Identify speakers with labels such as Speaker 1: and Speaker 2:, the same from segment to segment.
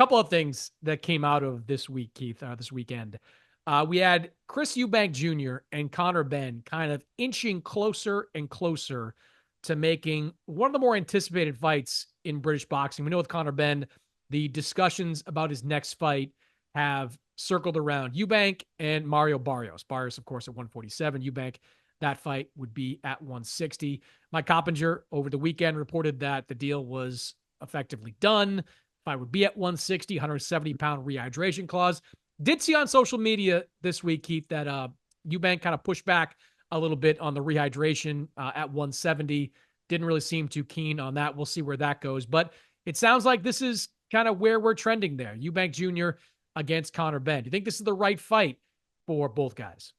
Speaker 1: couple of things that came out of this week, Keith, this weekend. We had Chris Eubank Jr. and Conor Benn kind of inching closer and closer to making one of the more anticipated fights in British boxing. We know with Conor Benn, the discussions about his next fight have circled around Eubank and Mario Barrios. Barrios, of course, at 147. Eubank, that fight would be at 160. Mike Coppinger over the weekend reported that the deal was effectively done. Fight would be at 160, 170-pound rehydration clause. Did see on social media this week, Keith, that Eubank kind of pushed back a little bit on the rehydration at 170. Didn't really seem too keen on that. We'll see where that goes. But it sounds like this is kind of where we're trending there. Eubank Jr. against Conor Benn. Do you think this is the right fight for both guys?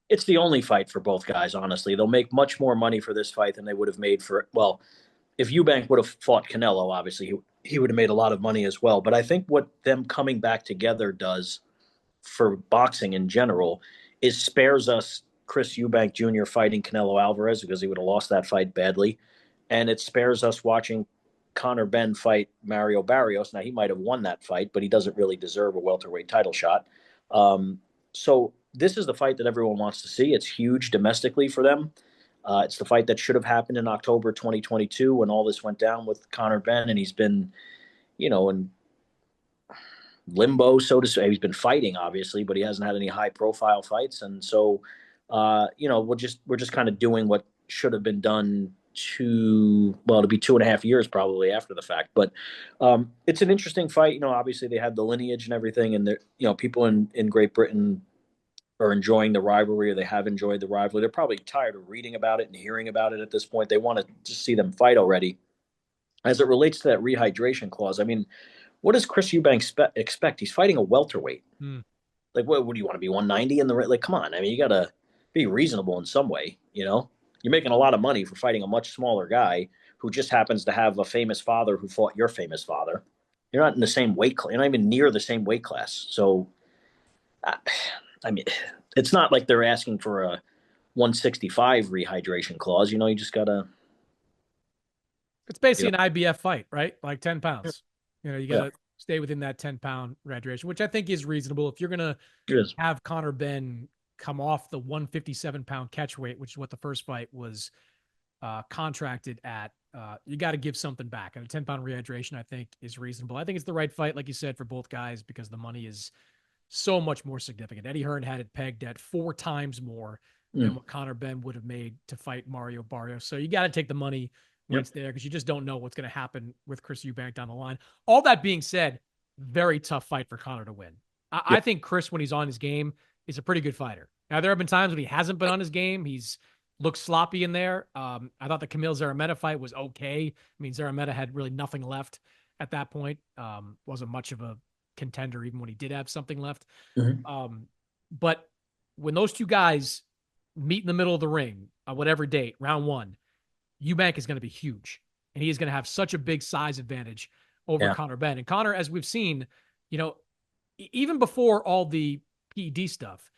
Speaker 2: It's the only fight for both guys, honestly. They'll make much more money for this fight than they would have made for, well, if Eubank would have fought Canelo, obviously he would have made a lot of money as well. But I think what them coming back together does for boxing in general is spares us Chris Eubank Jr. fighting Canelo Alvarez because he would have lost that fight badly. And it spares us watching Conor Benn fight Mario Barrios. Now, he might have won that fight, but he doesn't really deserve a welterweight title shot. So this is the fight that everyone wants to see. It's huge domestically for them. It's the fight that should have happened in October 2022 when all this went down with Conor Benn, and he's been, in limbo, so to say. He's been fighting, obviously, but he hasn't had any high-profile fights, and so, we're just kind of doing what should have been done to be 2.5 years probably after the fact. But it's an interesting fight. Obviously they have the lineage and everything, and people in Great Britain are enjoying the rivalry, or they have enjoyed the rivalry. They're probably tired of reading about it and hearing about it at this point. They want to just see them fight already. As it relates to that rehydration clause, I mean, what does Chris Eubank expect? He's fighting a welterweight. Like, what do you want to be, 190 in the like? Come on, I mean, you got to be reasonable in some way. You're making a lot of money for fighting a much smaller guy who just happens to have a famous father who fought your famous father. You're not in the same weight class. You're not even near the same weight class. So, I mean, it's not like they're asking for a 165 rehydration clause. You just got to.
Speaker 1: It's basically an IBF fight, right? Like 10 pounds. You got to
Speaker 2: Yeah.
Speaker 1: stay within that 10-pound rehydration, which I think is reasonable. If you're going to have Conor Benn come off the 157-pound catch weight, which is what the first fight was contracted at, you got to give something back. And a 10-pound rehydration, I think, is reasonable. I think it's the right fight, like you said, for both guys because the money is so much more significant. Eddie Hearn had it pegged at 4 times more than what Conor Benn would have made to fight Mario Barrios. So you got to take the money when it's there because you just don't know what's going to happen with Chris Eubank down the line. All that being said, very tough fight for Conor to win. I think Chris, when he's on his game, is a pretty good fighter. Now, there have been times when he hasn't been on his game. He's looked sloppy in there. I thought the Camille Zarameta fight was okay. I mean, Zarameta had really nothing left at that point. Wasn't much of a contender even when he did have something left. But when those two guys meet in the middle of the ring on whatever date, round 1, Eubank is going to be huge, and he is going to have such a big size advantage over Conor Benn. And Conor, as we've seen, even before all the PED stuff,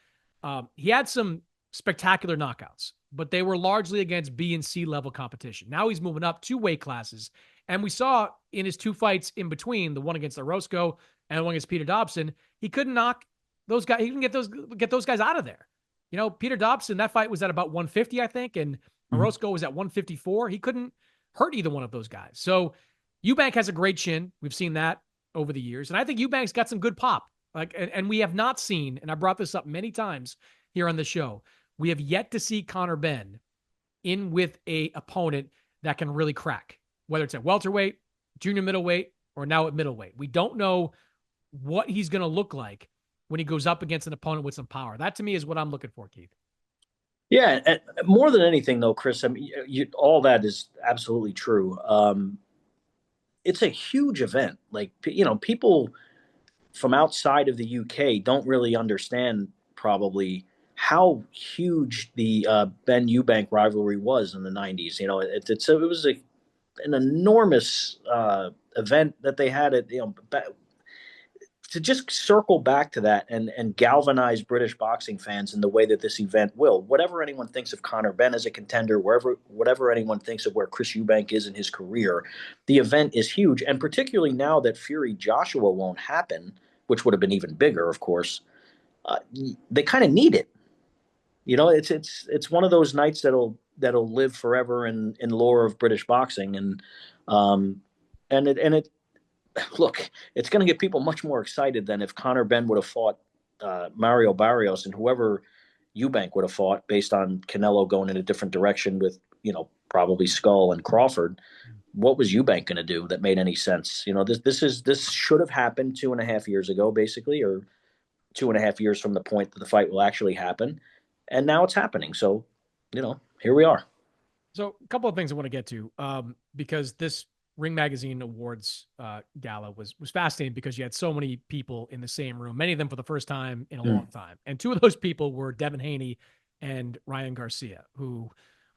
Speaker 1: he had some spectacular knockouts, but they were largely against B and C level competition. Now he's moving up 2 weight classes, and we saw in his 2 fights in between, the one against Orozco and the one against Peter Dobson, he couldn't knock those guys. He couldn't get those guys out of there. Peter Dobson, that fight was at about 150, I think, and Orozco was at 154. He couldn't hurt either one of those guys. So Eubank has a great chin. We've seen that over the years. And I think Eubank's got some good pop. And we have not seen, and I brought this up many times here on the show, we have yet to see Conor Benn in with a opponent that can really crack, whether it's at welterweight, junior middleweight, or now at middleweight. We don't know what he's going to look like when he goes up against an opponent with some power. That, to me, is what I'm looking for, Keith.
Speaker 2: Yeah, and more than anything, though, Chris, I mean, all that is absolutely true. It's a huge event. Like, people from outside of the UK don't really understand probably how huge the Ben Eubank rivalry was in the 90s. It was an enormous event that they had at, to just circle back to that and galvanize British boxing fans in the way that this event will. Whatever anyone thinks of Conor Benn as a contender, whatever anyone thinks of where Chris Eubank is in his career, the event is huge. And particularly now that Fury Joshua won't happen, which would have been even bigger, of course, they kind of need it. It's one of those nights that'll live forever in lore of British boxing, and look, it's going to get people much more excited than if Conor Benn would have fought Mario Barrios and whoever Eubank would have fought based on Canelo going in a different direction with, probably Skull and Crawford. What was Eubank going to do that made any sense? This should have happened 2.5 years ago, basically, or 2.5 years from the point that the fight will actually happen. And now it's happening. So, here we are.
Speaker 1: So a couple of things I want to get to, because this Ring Magazine Awards gala was fascinating because you had so many people in the same room, many of them for the first time in a long time. And two of those people were Devin Haney and Ryan Garcia, who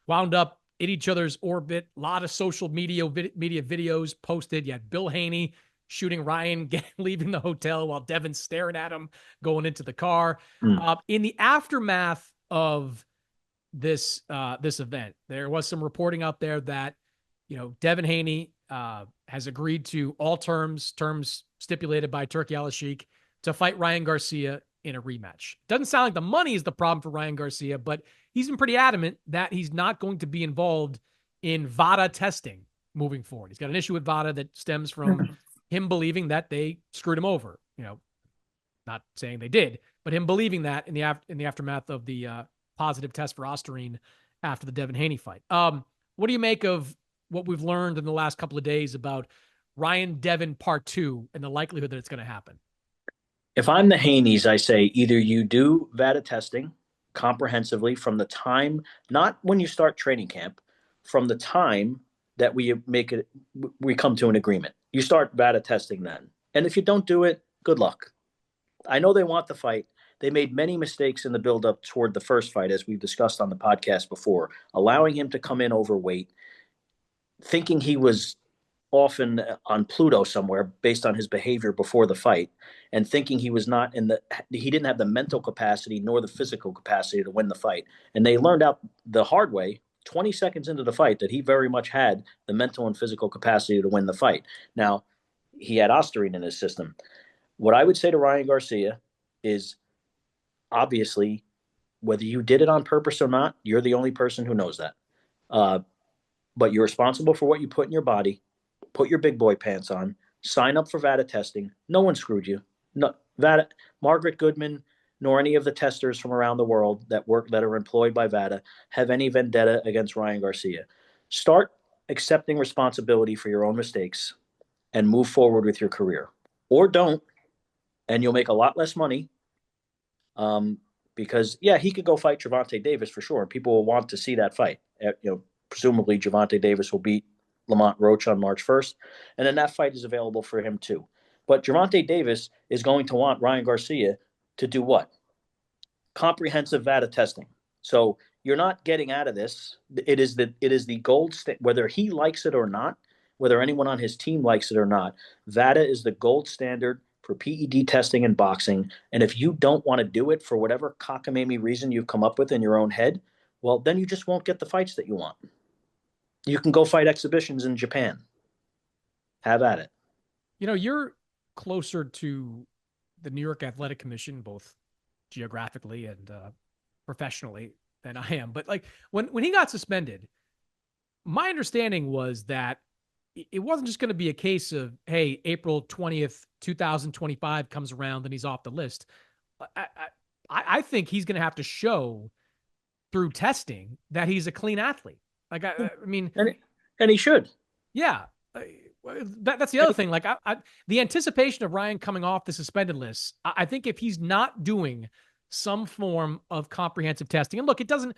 Speaker 1: wound up in each other's orbit. A lot of social media videos posted. You had Bill Haney shooting Ryan leaving the hotel while Devin's staring at him going into the car. In the aftermath of this event, there was some reporting out there that Devin Haney has agreed to all terms stipulated by Turki Al-Sheikh to fight Ryan Garcia in a rematch. Doesn't sound like the money is the problem for Ryan Garcia, but he's been pretty adamant that he's not going to be involved in VADA testing moving forward. He's got an issue with VADA that stems from him believing that they screwed him over. Not saying they did, but him believing that in the aftermath of the positive test for Osterine after the Devin Haney fight. What do you make of what we've learned in the last couple of days about Ryan Devin Part 2 and the likelihood that it's going to happen?
Speaker 2: If I'm the Haneys, I say either you do VADA testing comprehensively from the time, not when you start training camp, from the time that we come to an agreement. You start VADA testing then. And if you don't do it, good luck. I know they want the fight. They made many mistakes in the buildup toward the first fight, as we've discussed on the podcast before, allowing him to come in overweight, thinking he was often on Pluto somewhere based on his behavior before the fight, and thinking he didn't have the mental capacity nor the physical capacity to win the fight. And they learned out the hard way 20 seconds into the fight that he very much had the mental and physical capacity to win the fight. Now, he had Osterine in his system. What I would say to Ryan Garcia is, obviously, whether you did it on purpose or not, you're the only person who knows that. But you're responsible for what you put in your body. Put your big boy pants on. Sign up for VADA testing. No one screwed you. No, VADA, Margaret Goodman, nor any of the testers from around the world that are employed by VADA have any vendetta against Ryan Garcia. Start accepting responsibility for your own mistakes and move forward with your career. Or don't, and you'll make a lot less money. Because he could go fight Gervonta Davis for sure, and people will want to see that fight. Presumably Gervonta Davis will beat Lamont Roach on March 1st, and then that fight is available for him too. But Gervonta Davis is going to want Ryan Garcia to do what? Comprehensive VADA testing. So you're not getting out of this. It is the gold standard, whether he likes it or not, whether anyone on his team likes it or not. VADA is the gold standard for PED testing in boxing. And if you don't want to do it for whatever cockamamie reason you've come up with in your own head, well, then you just won't get the fights that you want. You can go fight exhibitions in Japan. Have at it.
Speaker 1: You're closer to the New York Athletic Commission, both geographically and professionally, than I am. But when he got suspended, my understanding was that it wasn't just going to be a case of, hey, April 20th, 2025 comes around and he's off the list. I think he's going to have to show through testing that he's a clean athlete. I mean,
Speaker 2: and he should.
Speaker 1: Yeah. That's the other thing. The anticipation of Ryan coming off the suspended list, I think if he's not doing some form of comprehensive testing, and look, it doesn't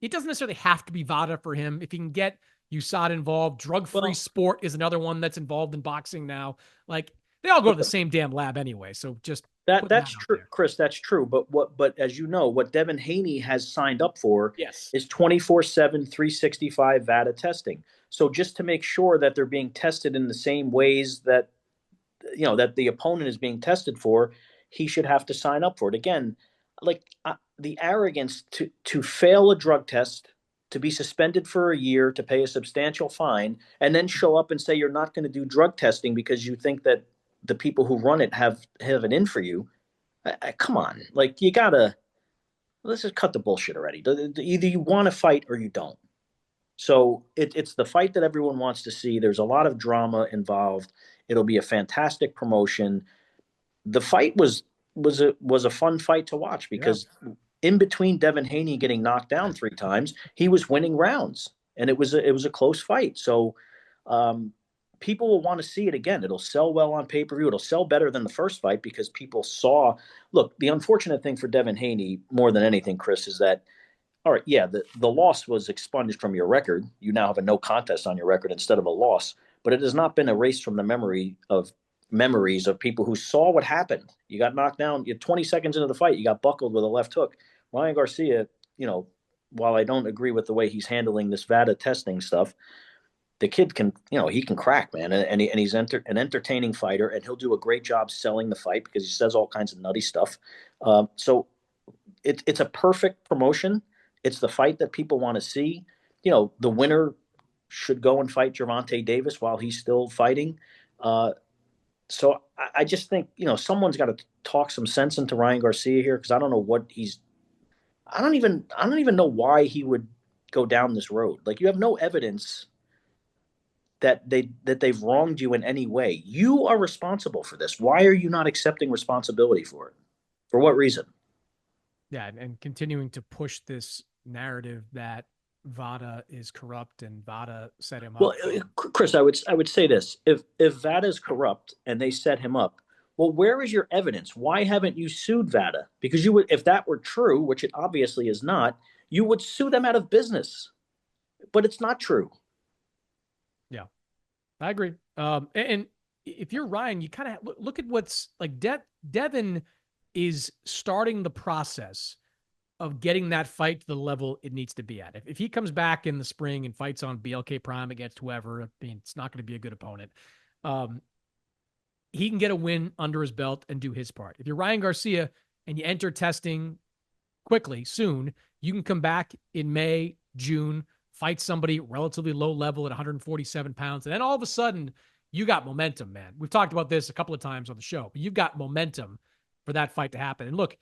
Speaker 1: necessarily have to be VADA for him. If he can get USADA involved, drug-free sport is another one that's involved in boxing now. They all go to the same damn lab anyway. So just
Speaker 2: that's true, Chris. That's true. But as you know, what Devin Haney has signed up for is 24/7, 365 VADA testing. So just to make sure that they're being tested in the same ways that that the opponent is being tested for, he should have to sign up for it. Again, like the arrogance to fail a drug test, to be suspended for a year, to pay a substantial fine, and then show up and say you're not going to do drug testing because you think that the people who run it have it in for you. Come on, like you gotta let's just cut the bullshit already. Either you want to fight or you don't. So it's the fight that everyone wants to see. There's a lot of drama involved. It'll be a fantastic promotion. The fight was a fun fight to watch because in between Devin Haney getting knocked down 3 times, he was winning rounds, and it was a close fight. So people will want to see it again. It'll sell well on pay-per-view. It'll sell better than the first fight because people saw. Look, the unfortunate thing for Devin Haney more than anything, Chris, is that all right, yeah, the loss was expunged from your record. You now have a no contest on your record instead of a loss, but it has not been erased from the memories of people who saw what happened. You got knocked down. You're 20 seconds into the fight. You got buckled with a left hook. Ryan Garcia, while I don't agree with the way he's handling this VADA testing stuff, the kid can, he can crack, man. And he's an entertaining fighter, and he'll do a great job selling the fight because he says all kinds of nutty stuff. So it's a perfect promotion. It's the fight that people want to see. The winner should go and fight Gervonta Davis while he's still fighting. So I just think, someone's got to talk some sense into Ryan Garcia here because I don't know what I don't even know why he would go down this road. Like, you have no evidence that they've wronged you in any way. You are responsible for this. Why are you not accepting responsibility for it? For what reason?
Speaker 1: Yeah, and continuing to push this narrative that VADA is corrupt and VADA set him up.
Speaker 2: Well, Chris, I would say this: if VADA is corrupt and they set him up, well, where is your evidence? Why haven't you sued VADA? Because you would, if that were true, which it obviously is not, you would sue them out of business. But it's not true.
Speaker 1: Yeah, I agree. And if you're Ryan, you kind of look at what's like. Devin is starting the process of getting that fight to the level it needs to be at. If he comes back in the spring and fights on BLK Prime against whoever, I mean, it's not going to be a good opponent. He can get a win under his belt and do his part. If you're Ryan Garcia and you enter testing quickly, soon, you can come back in May, June, fight somebody relatively low level at 147 pounds. And then all of a sudden, you got momentum, man. We've talked about this a couple of times on the show, but you've got momentum for that fight to happen. And look,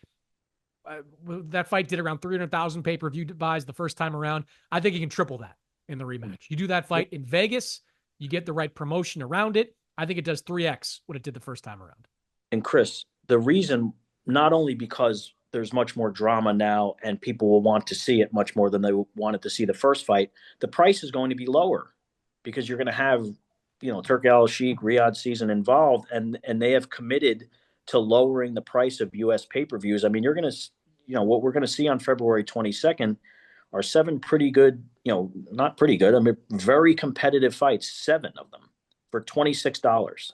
Speaker 1: that fight did around 300,000 pay-per-view buys the first time around. I think you can triple that in the rematch. You do that fight in Vegas, you get the right promotion around it. I think it does 3x what it did the first time around.
Speaker 2: And Chris, the reason, not only because there's much more drama now and people will want to see it much more than they wanted to see the first fight, the price is going to be lower because you're going to have, Turki Al-Sheikh, Riyadh Season involved, and they have committed to lowering the price of U.S. pay-per-views. I mean, you're going to, what we're going to see on February 22nd are 7 pretty good, not pretty good, I mean, very competitive fights, 7 of them for $26.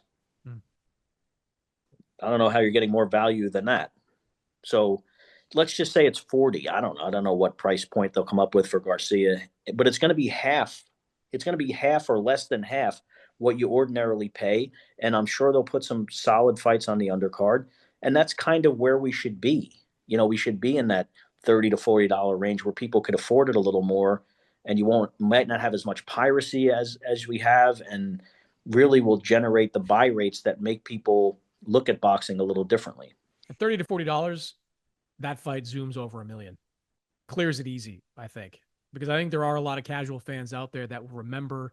Speaker 2: I don't know how you're getting more value than that. So let's just say it's 40. I don't know what price point they'll come up with for Garcia, but it's going to be half. It's going to be half or less than half what you ordinarily pay. And I'm sure they'll put some solid fights on the undercard. And that's kind of where we should be. We should be in that $30 to $40 range where people could afford it a little more, and you might not have as much piracy as we have, and really will generate the buy rates that make people look at boxing a little differently.
Speaker 1: At $30 to $40, that fight zooms over 1 million. Clears it easy, I think. Because I think there are a lot of casual fans out there that will remember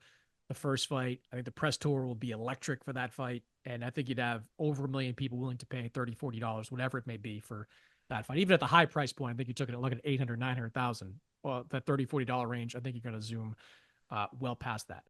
Speaker 1: the first fight. I think the press tour will be electric for that fight. And I think you'd have over 1 million people willing to pay $30, $40, whatever it may be for that fight. Even at the high price point, I think you took it a look at 800, 900,000. Well, that $30, $40 range, I think you're going to zoom well past that.